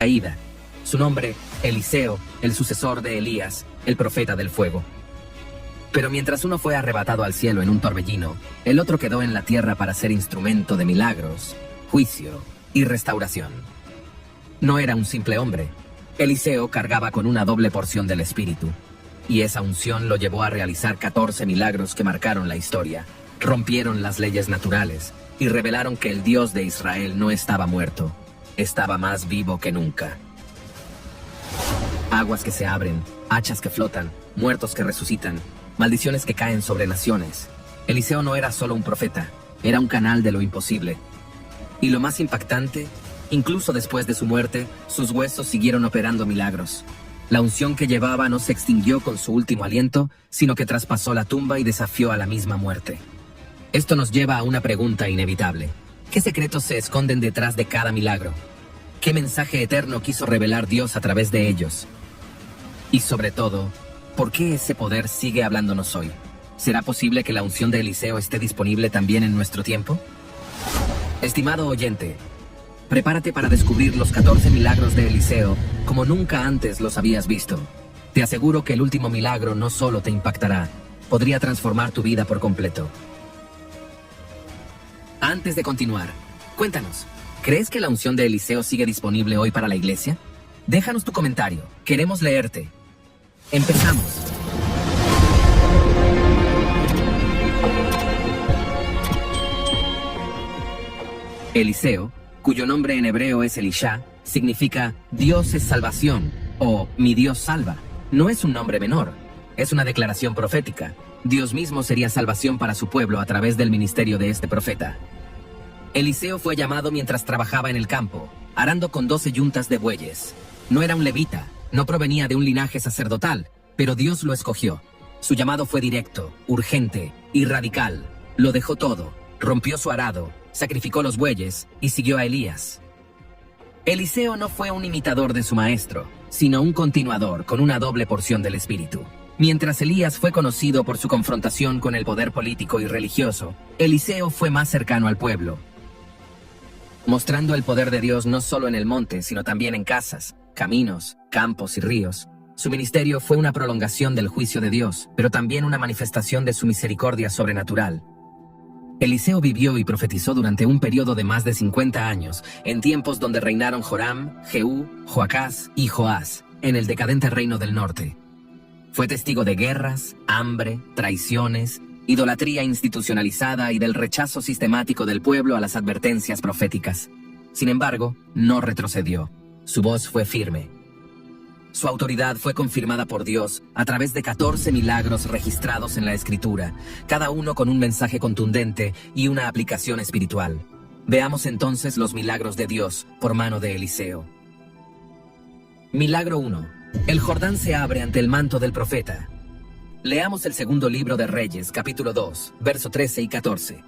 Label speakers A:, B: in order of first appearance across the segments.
A: caída. Su nombre, Eliseo, el sucesor de Elías, el profeta del fuego. Pero mientras uno fue arrebatado al cielo en un torbellino, el otro quedó en la tierra para ser instrumento de milagros, juicio y restauración. No era un simple hombre. Eliseo cargaba con una doble porción del Espíritu, y esa unción lo llevó a realizar 14 milagros que marcaron la historia, rompieron las leyes naturales y revelaron que el Dios de Israel no estaba muerto, estaba más vivo que nunca. Aguas que se abren, hachas que flotan, muertos que resucitan, maldiciones que caen sobre naciones. Eliseo no era solo un profeta, era un canal de lo imposible. Y lo más impactante, incluso después de su muerte, sus huesos siguieron operando milagros. La unción que llevaba no se extinguió con su último aliento, sino que traspasó la tumba y desafió a la misma muerte. Esto nos lleva a una pregunta inevitable. ¿Qué secretos se esconden detrás de cada milagro? ¿Qué mensaje eterno quiso revelar Dios a través de ellos? Y sobre todo, ¿por qué ese poder sigue hablándonos hoy? ¿Será posible que la unción de Eliseo esté disponible también en nuestro tiempo? Estimado oyente, prepárate para descubrir los 14 milagros de Eliseo como nunca antes los habías visto. Te aseguro que el último milagro no solo te impactará, podría transformar tu vida por completo. Antes de continuar, cuéntanos, ¿crees que la unción de Eliseo sigue disponible hoy para la iglesia? Déjanos tu comentario, queremos leerte. Empezamos. Eliseo, cuyo nombre en hebreo es Elisha, significa Dios es salvación o mi Dios salva. No es un nombre menor, es una declaración profética. Dios mismo sería salvación para su pueblo a través del ministerio de este profeta. Eliseo fue llamado mientras trabajaba en el campo, arando con 12 yuntas de bueyes. No era un levita, no provenía de un linaje sacerdotal, pero Dios lo escogió. Su llamado fue directo, urgente y radical. Lo dejó todo, rompió su arado, sacrificó los bueyes y siguió a Elías. Eliseo no fue un imitador de su maestro, sino un continuador con una doble porción del Espíritu. Mientras Elías fue conocido por su confrontación con el poder político y religioso, Eliseo fue más cercano al pueblo, mostrando el poder de Dios no solo en el monte, sino también en casas, caminos, campos y ríos. Su ministerio fue una prolongación del juicio de Dios, pero también una manifestación de su misericordia sobrenatural. Eliseo vivió y profetizó durante un periodo de más de 50 años, en tiempos donde reinaron Joram, Jehú, Joacás y Joás, en el decadente reino del norte. Fue testigo de guerras, hambre, traiciones, idolatría institucionalizada y del rechazo sistemático del pueblo a las advertencias proféticas. Sin embargo, no retrocedió. Su voz fue firme. Su autoridad fue confirmada por Dios a través de 14 milagros registrados en la Escritura, cada uno con un mensaje contundente y una aplicación espiritual. Veamos entonces los milagros de Dios por mano de Eliseo. Milagro 1. El Jordán se abre ante el manto del profeta. Leamos el segundo libro de Reyes, capítulo 2, verso 13 y 14.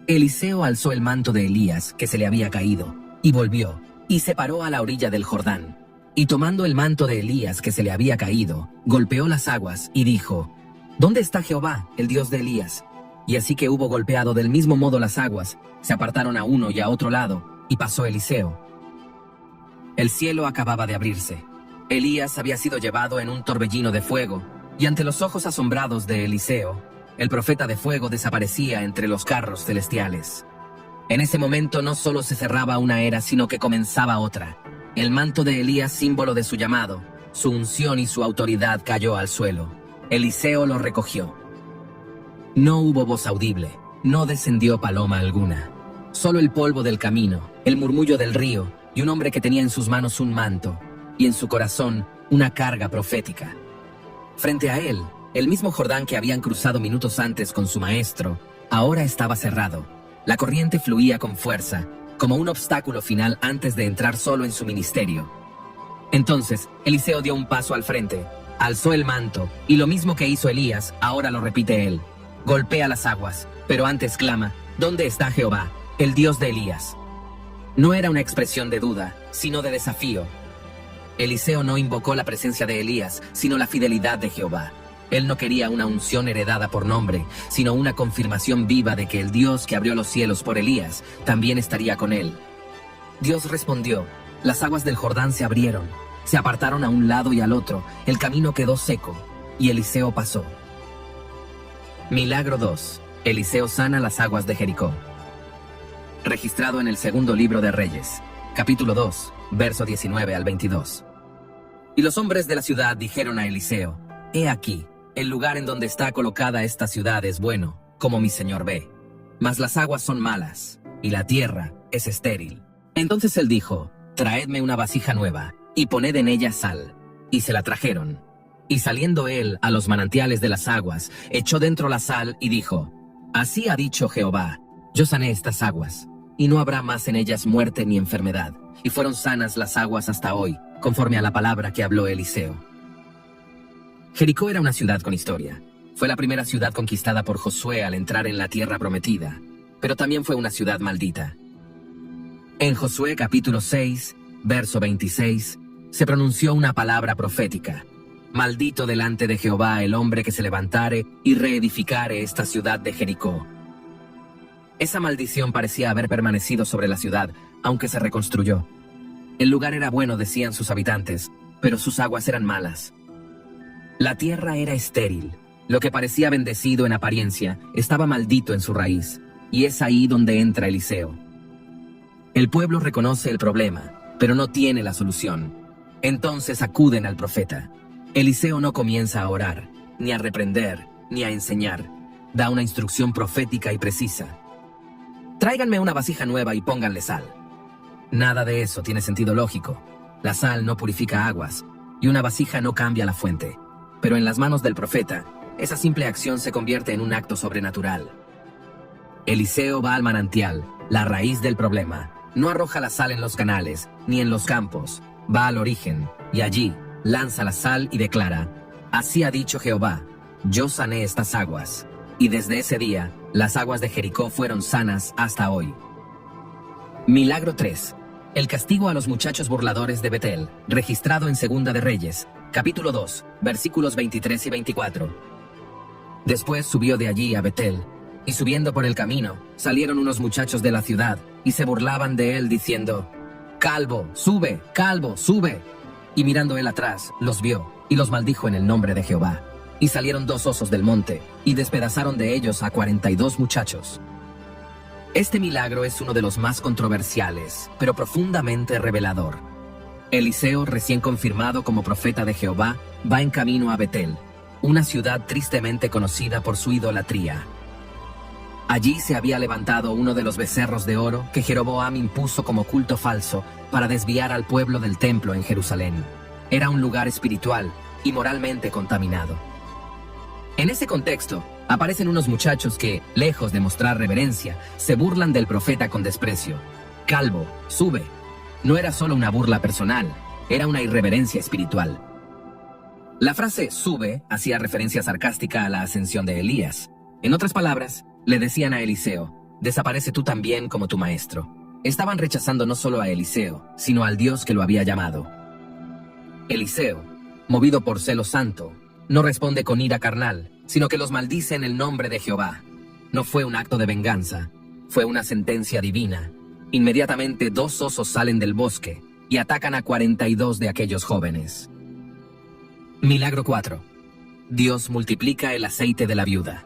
A: Eliseo alzó el manto de Elías, que se le había caído, y volvió, y se paró a la orilla del Jordán. Y tomando el manto de Elías, que se le había caído, golpeó las aguas, y dijo: ¿Dónde está Jehová, el Dios de Elías? Y así que hubo golpeado del mismo modo las aguas, se apartaron a uno y a otro lado, y pasó Eliseo. El cielo acababa de abrirse. Elías había sido llevado en un torbellino de fuego, y ante los ojos asombrados de Eliseo, el profeta de fuego desaparecía entre los carros celestiales. En ese momento no solo se cerraba una era, sino que comenzaba otra. El manto de Elías, símbolo de su llamado, su unción y su autoridad, cayó al suelo. Eliseo lo recogió. No hubo voz audible, no descendió paloma alguna. Solo el polvo del camino, el murmullo del río y un hombre que tenía en sus manos un manto y en su corazón una carga profética. Frente a él, el mismo Jordán que habían cruzado minutos antes con su maestro, ahora estaba cerrado. La corriente fluía con fuerza, como un obstáculo final antes de entrar solo en su ministerio. Entonces, Eliseo dio un paso al frente, alzó el manto, y lo mismo que hizo Elías, ahora lo repite él. Golpea las aguas, pero antes clama: ¿dónde está Jehová, el Dios de Elías? No era una expresión de duda, sino de desafío. Eliseo no invocó la presencia de Elías, sino la fidelidad de Jehová. Él no quería una unción heredada por nombre, sino una confirmación viva de que el Dios que abrió los cielos por Elías también estaría con él. Dios respondió: Las aguas del Jordán se abrieron, se apartaron a un lado y al otro, el camino quedó seco, y Eliseo pasó. Milagro 2. Eliseo sana las aguas de Jericó. Registrado en el segundo libro de Reyes, capítulo 2, verso 19 al 22. Y los hombres de la ciudad dijeron a Eliseo: He aquí, el lugar en donde está colocada esta ciudad es bueno, como mi señor ve, mas las aguas son malas, y la tierra es estéril. Entonces él dijo: Traedme una vasija nueva, y poned en ella sal. Y se la trajeron. Y saliendo él a los manantiales de las aguas, echó dentro la sal y dijo: Así ha dicho Jehová, yo sané estas aguas, y no habrá más en ellas muerte ni enfermedad. Y fueron sanas las aguas hasta hoy, conforme a la palabra que habló Eliseo. Jericó era una ciudad con historia. Fue la primera ciudad conquistada por Josué al entrar en la tierra prometida, pero también fue una ciudad maldita. En Josué capítulo 6, verso 26, se pronunció una palabra profética: Maldito delante de Jehová el hombre que se levantare y reedificare esta ciudad de Jericó. Esa maldición parecía haber permanecido sobre la ciudad, aunque se reconstruyó. El lugar era bueno, decían sus habitantes, pero sus aguas eran malas. La tierra era estéril. Lo que parecía bendecido en apariencia estaba maldito en su raíz, y es ahí donde entra Eliseo. El pueblo reconoce el problema, pero no tiene la solución. Entonces acuden al profeta. Eliseo no comienza a orar, ni a reprender, ni a enseñar. Da una instrucción profética y precisa. Tráiganme una vasija nueva y pónganle sal. Nada de eso tiene sentido lógico. La sal no purifica aguas, y una vasija no cambia la fuente. Pero en las manos del profeta, esa simple acción se convierte en un acto sobrenatural. Eliseo va al manantial, la raíz del problema. No arroja la sal en los canales, ni en los campos. Va al origen, y allí lanza la sal y declara: Así ha dicho Jehová, yo sané estas aguas. Y desde ese día, las aguas de Jericó fueron sanas hasta hoy. Milagro 3. El castigo a los muchachos burladores de Betel, registrado en Segunda de Reyes, capítulo 2, versículos 23 y 24. Después subió de allí a Betel, y subiendo por el camino, salieron unos muchachos de la ciudad, y se burlaban de él diciendo: Calvo, sube, calvo, sube. Y mirando él atrás, los vio, y los maldijo en el nombre de Jehová. Y salieron 2 osos del monte, y despedazaron de ellos a 42 muchachos. Este milagro es uno de los más controversiales, pero profundamente revelador. Eliseo, recién confirmado como profeta de Jehová, va en camino a Betel, una ciudad tristemente conocida por su idolatría. Allí se había levantado uno de los becerros de oro que Jeroboam impuso como culto falso para desviar al pueblo del templo en Jerusalén. Era un lugar espiritual y moralmente contaminado. En ese contexto, aparecen unos muchachos que, lejos de mostrar reverencia, se burlan del profeta con desprecio. Calvo, sube. No era solo una burla personal, era una irreverencia espiritual. La frase sube hacía referencia sarcástica a la ascensión de Elías. En otras palabras, le decían a Eliseo: desaparece tú también como tu maestro. Estaban rechazando no solo a Eliseo, sino al Dios que lo había llamado. Eliseo, movido por celo santo, no responde con ira carnal, sino que los maldice en el nombre de Jehová. No fue un acto de venganza, fue una sentencia divina. Inmediatamente 2 osos salen del bosque y atacan a 42 de aquellos jóvenes. Milagro 4. Dios multiplica el aceite de la viuda.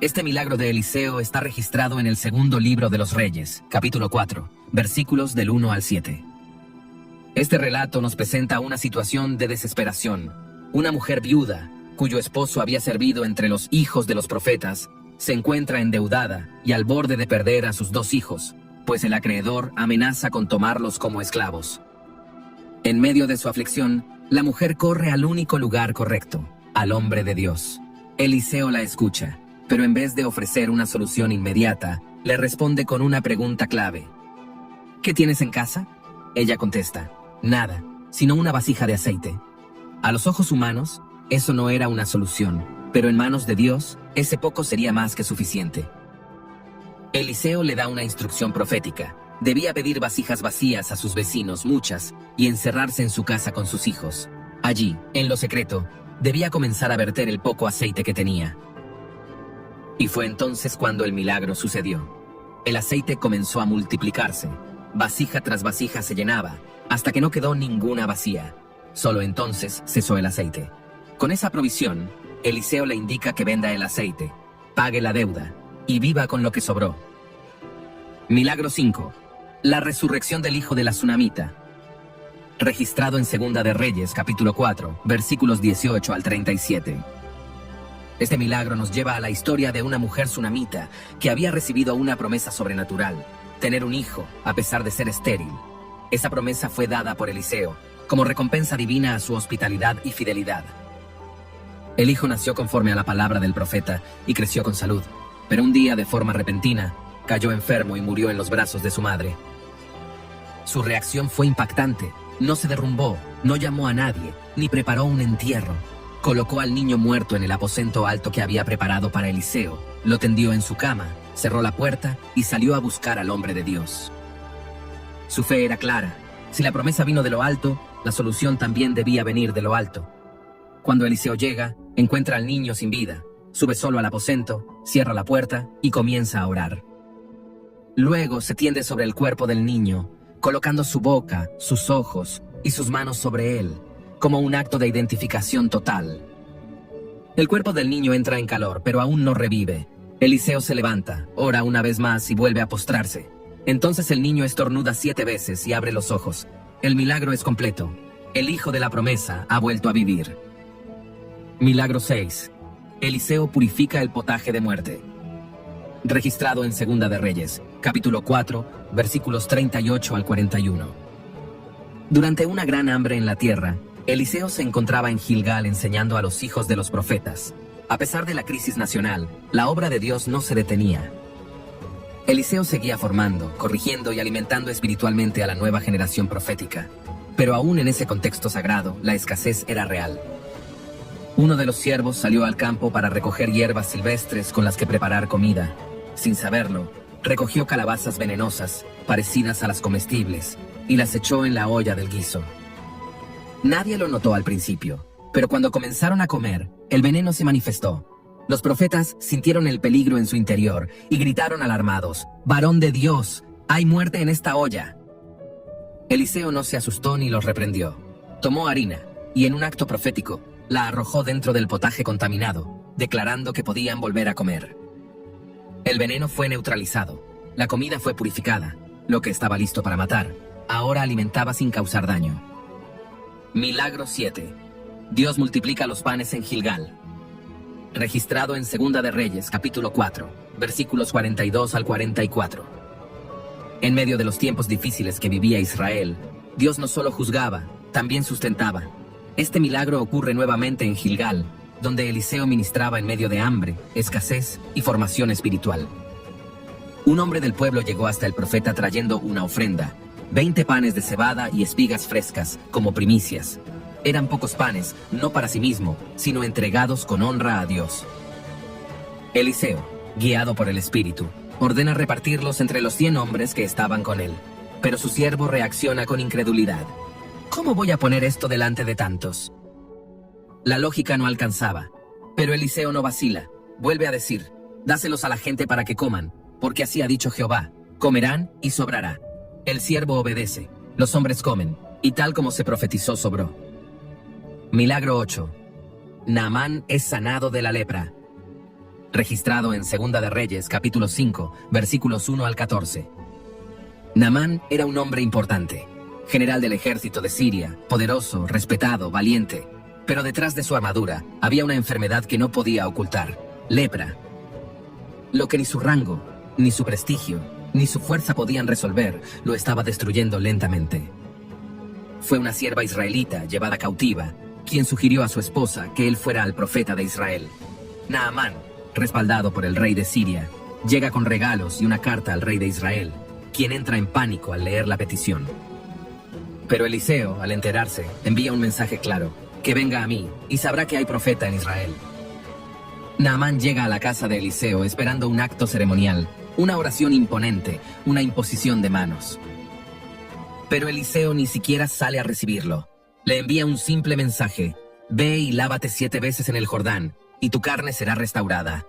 A: Este milagro de Eliseo está registrado en el segundo libro de los Reyes, capítulo 4, versículos del 1 al 7. Este relato nos presenta una situación de desesperación. Una mujer viuda, cuyo esposo había servido entre los hijos de los profetas, se encuentra endeudada y al borde de perder a sus 2 hijos, pues el acreedor amenaza con tomarlos como esclavos. En medio de su aflicción, la mujer corre al único lugar correcto, al hombre de Dios. Eliseo la escucha, pero en vez de ofrecer una solución inmediata, le responde con una pregunta clave. ¿Qué tienes en casa? Ella contesta: nada, sino una vasija de aceite. A los ojos humanos, eso no era una solución, pero en manos de Dios, ese poco sería más que suficiente. Eliseo le da una instrucción profética. Debía pedir vasijas vacías a sus vecinos, muchas, y encerrarse en su casa con sus hijos. Allí, en lo secreto, debía comenzar a verter el poco aceite que tenía. Y fue entonces cuando el milagro sucedió. El aceite comenzó a multiplicarse. Vasija tras vasija se llenaba, hasta que no quedó ninguna vacía. Solo entonces cesó el aceite. Con esa provisión, Eliseo le indica que venda el aceite, pague la deuda y viva con lo que sobró. Milagro 5. La resurrección del hijo de la tsunamita. Registrado en Segunda de Reyes, capítulo 4, versículos 18 al 37. Este milagro nos lleva a la historia de una mujer tsunamita que había recibido una promesa sobrenatural, tener un hijo a pesar de ser estéril. Esa promesa fue dada por Eliseo, como recompensa divina a su hospitalidad y fidelidad. El hijo nació conforme a la palabra del profeta y creció con salud, pero un día, de forma repentina, cayó enfermo y murió en los brazos de su madre. Su reacción fue impactante. No se derrumbó, no llamó a nadie, ni preparó un entierro. Colocó al niño muerto en el aposento alto que había preparado para Eliseo, lo tendió en su cama, cerró la puerta y salió a buscar al hombre de Dios. Su fe era clara. Si la promesa vino de lo alto, la solución también debía venir de lo alto. Cuando Eliseo llega, encuentra al niño sin vida, sube solo al aposento, cierra la puerta y comienza a orar. Luego se tiende sobre el cuerpo del niño, colocando su boca, sus ojos y sus manos sobre él, como un acto de identificación total. El cuerpo del niño entra en calor, pero aún no revive. Eliseo se levanta, ora una vez más y vuelve a postrarse. Entonces el niño estornuda 7 veces y abre los ojos. El milagro es completo. El hijo de la promesa ha vuelto a vivir. Milagro 6. Eliseo purifica el potaje de muerte. Registrado en Segunda de Reyes, capítulo 4, versículos 38 al 41. Durante una gran hambre en la tierra, Eliseo se encontraba en Gilgal enseñando a los hijos de los profetas. A pesar de la crisis nacional, la obra de Dios no se detenía. Eliseo seguía formando, corrigiendo y alimentando espiritualmente a la nueva generación profética. Pero aún en ese contexto sagrado, la escasez era real. Uno de los siervos salió al campo para recoger hierbas silvestres con las que preparar comida. Sin saberlo, recogió calabazas venenosas, parecidas a las comestibles, y las echó en la olla del guiso. Nadie lo notó al principio, pero cuando comenzaron a comer, el veneno se manifestó. Los profetas sintieron el peligro en su interior y gritaron alarmados: «¡Varón de Dios! ¡Hay muerte en esta olla!». Eliseo no se asustó ni los reprendió. Tomó harina y, en un acto profético, la arrojó dentro del potaje contaminado, declarando que podían volver a comer. El veneno fue neutralizado, la comida fue purificada, lo que estaba listo para matar, ahora alimentaba sin causar daño. Milagro 7. Dios multiplica los panes en Gilgal. Registrado en Segunda de Reyes, capítulo 4, versículos 42 al 44. En medio de los tiempos difíciles que vivía Israel, Dios no solo juzgaba, también sustentaba. Este milagro ocurre nuevamente en Gilgal, donde Eliseo ministraba en medio de hambre, escasez y formación espiritual. Un hombre del pueblo llegó hasta el profeta trayendo una ofrenda, 20 panes de cebada y espigas frescas, como primicias. Eran pocos panes, no para sí mismo, sino entregados con honra a Dios. Eliseo, guiado por el Espíritu, ordena repartirlos entre los 100 hombres que estaban con él. Pero su siervo reacciona con incredulidad. ¿Cómo voy a poner esto delante de tantos? La lógica no alcanzaba, pero Eliseo no vacila. Vuelve a decir: dáselos a la gente para que coman, porque así ha dicho Jehová, comerán y sobrará. El siervo obedece, los hombres comen, y tal como se profetizó sobró. Milagro 8. Naamán es sanado de la lepra. Registrado en Segunda de Reyes, capítulo 5, versículos 1 al 14. Naamán era un hombre importante, general del ejército de Siria, poderoso, respetado, valiente. Pero detrás de su armadura había una enfermedad que no podía ocultar: lepra. Lo que ni su rango, ni su prestigio, ni su fuerza podían resolver, lo estaba destruyendo lentamente. Fue una sierva israelita llevada cautiva quien sugirió a su esposa que él fuera al profeta de Israel. Naamán, respaldado por el rey de Siria, llega con regalos y una carta al rey de Israel, quien entra en pánico al leer la petición. Pero Eliseo, al enterarse, envía un mensaje claro: que venga a mí, y sabrá que hay profeta en Israel. Naamán llega a la casa de Eliseo esperando un acto ceremonial, una oración imponente, una imposición de manos. Pero Eliseo ni siquiera sale a recibirlo. Le envía un simple mensaje: ve y lávate 7 veces en el Jordán, y tu carne será restaurada.